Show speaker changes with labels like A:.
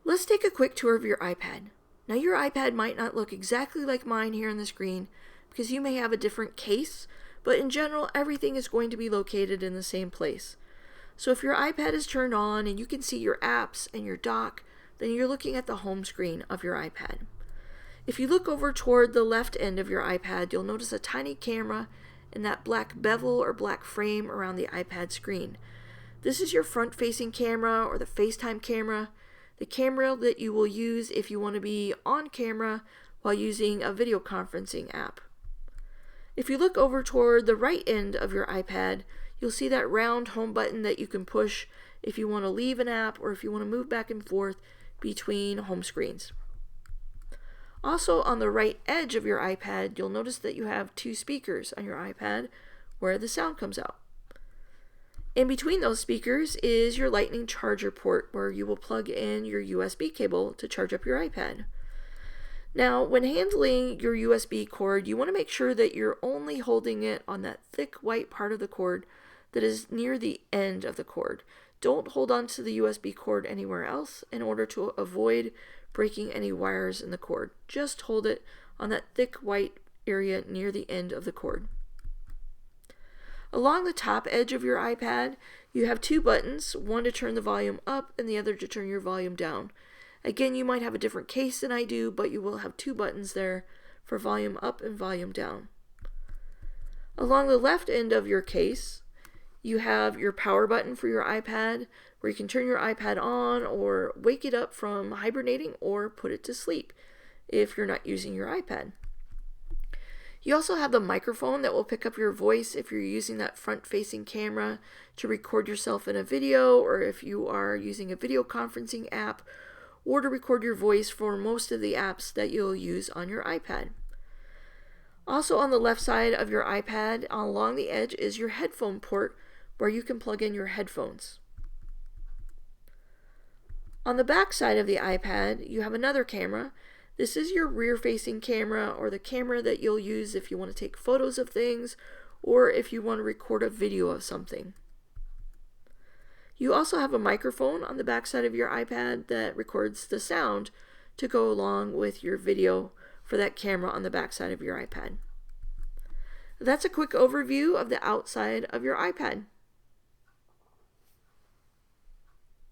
A: Let's take a quick tour of your iPad. Now your iPad might not look exactly like mine here on the screen because you may have a different case, but in general everything is going to be located in the same place. So if your iPad is turned on and you can see your apps and your dock, then you're looking at the home screen of your iPad. If you look over toward the left end of your iPad, you'll notice a tiny camera and that black bevel or black frame around the iPad screen. This is your front-facing camera or the FaceTime camera, the camera that you will use if you want to be on camera while using a video conferencing app. If you look over toward the right end of your iPad, you'll see that round home button that you can push if you want to leave an app or if you want to move back and forth between home screens. Also on the right edge of your iPad, you'll notice that you have two speakers on your iPad where the sound comes out. In between those speakers is your Lightning charger port where you will plug in your USB cable to charge up your iPad. Now, when handling your USB cord, you want to make sure that you're only holding it on that thick white part of the cord that is near the end of the cord. Don't hold on to the USB cord anywhere else in order to avoid breaking any wires in the cord. Just hold it on that thick white area near the end of the cord. Along the top edge of your iPad, you have two buttons, one to turn the volume up and the other to turn your volume down. Again, you might have a different case than I do, but you will have two buttons there for volume up and volume down. Along the left end of your case, you have your power button for your iPad, where you can turn your iPad on or wake it up from hibernating or put it to sleep if you're not using your iPad. You also have the microphone that will pick up your voice if you're using that front-facing camera to record yourself in a video, or if you are using a video conferencing app, or to record your voice for most of the apps that you'll use on your iPad. Also on the left side of your iPad, along the edge, is your headphone port where you can plug in your headphones. On the back side of the iPad, you have another camera. This is your rear-facing camera, or the camera that you'll use if you want to take photos of things or if you want to record a video of something. You also have a microphone on the back side of your iPad that records the sound to go along with your video for that camera on the back side of your iPad. That's a quick overview of the outside of your iPad.